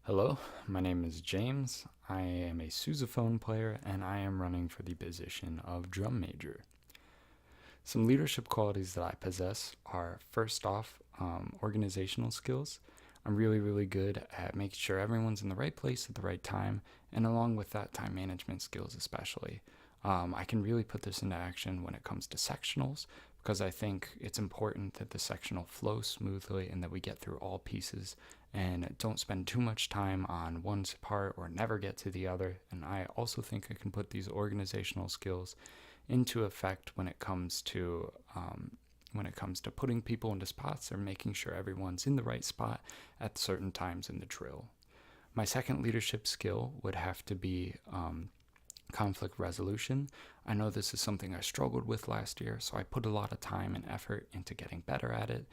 Hello, my name is James. I am a sousaphone player and I am running for the position of drum major. Some leadership qualities that I possess are first off, organizational skills. I'm really good at making sure everyone's in the right place at the right time, and along with that, time management skills, especially. I can really put this into action when it comes to sectionals because I think it's important that the sectional flows smoothly and that we get through all pieces and don't spend too much time on one part or never get to the other. And I also think I can put these organizational skills into effect when it comes to putting people into spots or making sure everyone's in the right spot at certain times in the drill. My second leadership skill would have to be conflict resolution. I know this is something I struggled with last year, so I put a lot of time and effort into getting better at it,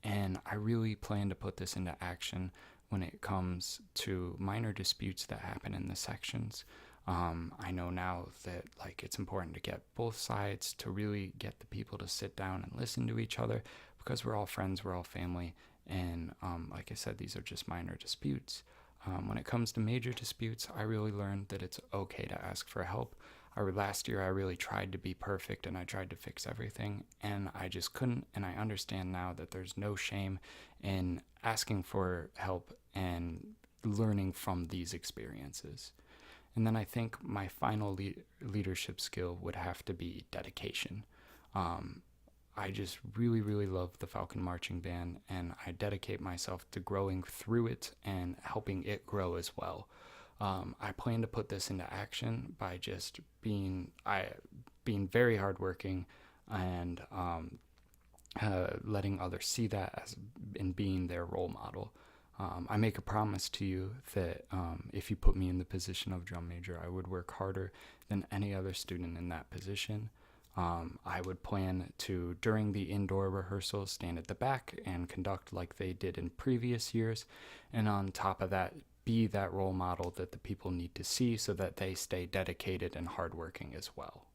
and I really plan to put this into action when it comes to minor disputes that happen in the sections. I know now that it's important to get both sides to really get the people to sit down and listen to each other because we're all friends, we're all family, and like I said, these are just minor disputes. When it comes to major disputes, I really learned that it's okay to ask for help. Last year, I really tried to be perfect and I tried to fix everything, and I just couldn't. And I understand now that there's no shame in asking for help and learning from these experiences. And then I think my final leadership skill would have to be dedication. Um, I just really love the Falcon Marching Band, and I dedicate myself to growing through it and helping it grow as well. I plan to put this into action by just being very hardworking and letting others see that as in being their role model. I make a promise to you that if you put me in the position of drum major, I would work harder than any other student in that position. I would plan to, during the indoor rehearsals, stand at the back and conduct like they did in previous years. And on top of that, be that role model that the people need to see so that they stay dedicated and hardworking as well.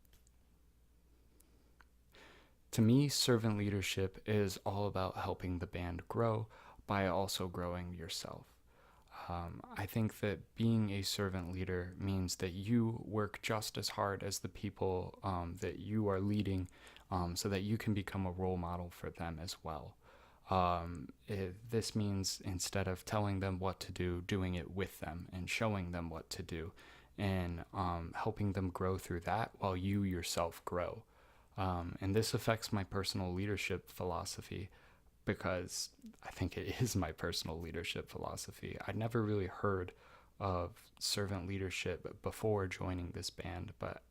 To me, servant leadership is all about helping the band grow by also growing yourself. I think that being a servant leader means that you work just as hard as the people that you are leading so that you can become a role model for them as well. This means instead of telling them what to do, doing it with them and showing them what to do and helping them grow through that while you yourself grow. And this affects my personal leadership philosophy because I think it is my personal leadership philosophy. I'd never really heard of servant leadership before joining this band, but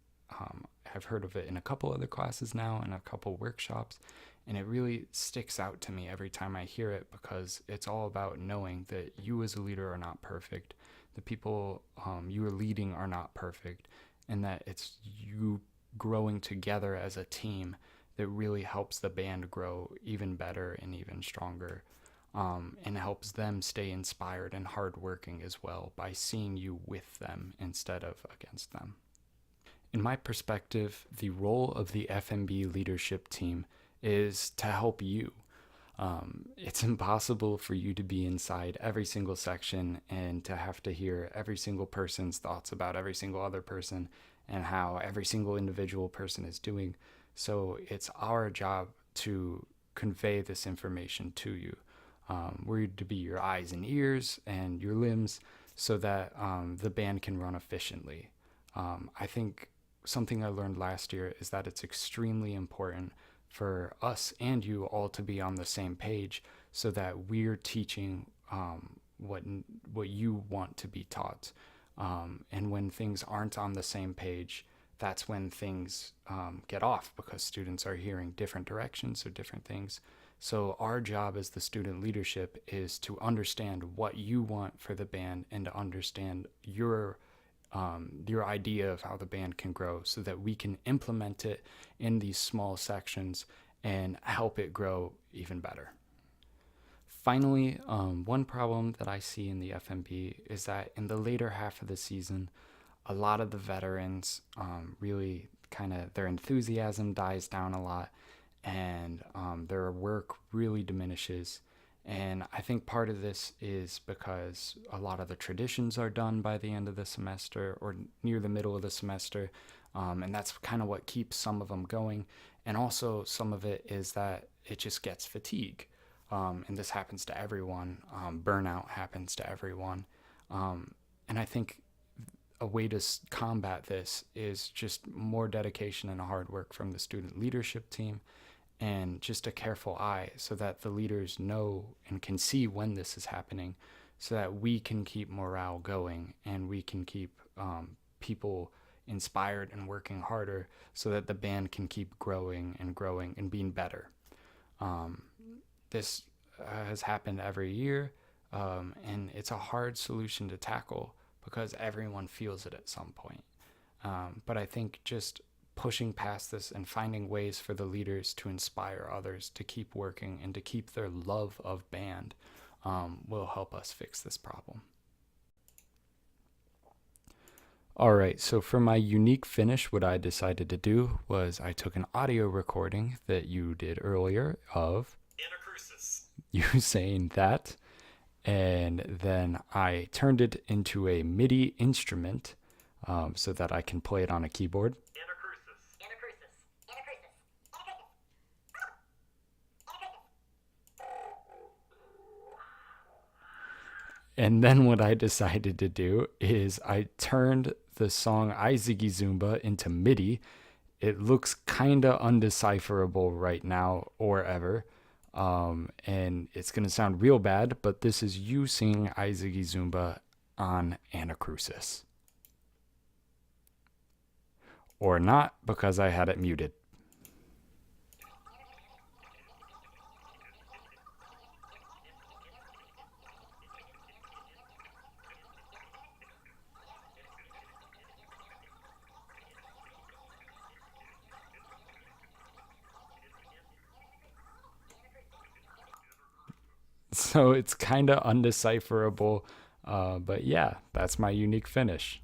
I've heard of it in a couple other classes now and a couple workshops, and it really sticks out to me every time I hear it because it's all about knowing that you as a leader are not perfect, the people you are leading are not perfect, and that it's you growing together as a team that really helps the band grow even better and even stronger, and helps them stay inspired and hardworking as well by seeing you with them instead of against them. In my perspective, the role of the FMB leadership team is to help you. It's impossible for you to be inside every single section and to have to hear every single person's thoughts about every single other person and how every single individual person is doing. So it's our job to convey this information to you. We're to be your eyes and ears and your limbs so that the band can run efficiently. I think something I learned last year is that it's extremely important for us and you all to be on the same page so that we're teaching what you want to be taught. And when things aren't on the same page, that's when things get off because students are hearing different directions or different things. So our job as the student leadership is to understand what you want for the band and to understand your idea of how the band can grow so that we can implement it in these small sections and help it grow even better. Finally, one problem that I see in the FMB is that in the later half of the season, a lot of the veterans really kind of their enthusiasm dies down a lot and their work really diminishes. And I think part of this is because a lot of the traditions are done by the end of the semester or near the middle of the semester. And that's kind of what keeps some of them going. And also, some of it is that it just gets fatigue. And this happens to everyone. Burnout happens to everyone. And I think a way to combat this is just more dedication and hard work from the student leadership team, and just a careful eye so that the leaders know and can see when this is happening, so that we can keep morale going and we can keep people inspired and working harder, so that the band can keep growing and being better. This has happened every year, and it's a hard solution to tackle because everyone feels it at some point. But I think just pushing past this and finding ways for the leaders to inspire others to keep working and to keep their love of band will help us fix this problem. All right, so for my unique finish, what I decided to do was I took an audio recording that you did earlier of you saying that, and then I turned it into a MIDI instrument so that I can play it on a keyboard. And then what I decided to do is I turned the song I Ziggy Zumba into MIDI. It looks kind of undecipherable right now or ever. And it's going to sound real bad, but this is you singing I Ziggy Zumba on Anacrusis. Or not, because I had it muted. So it's kind of undecipherable. But yeah, that's my unique finish.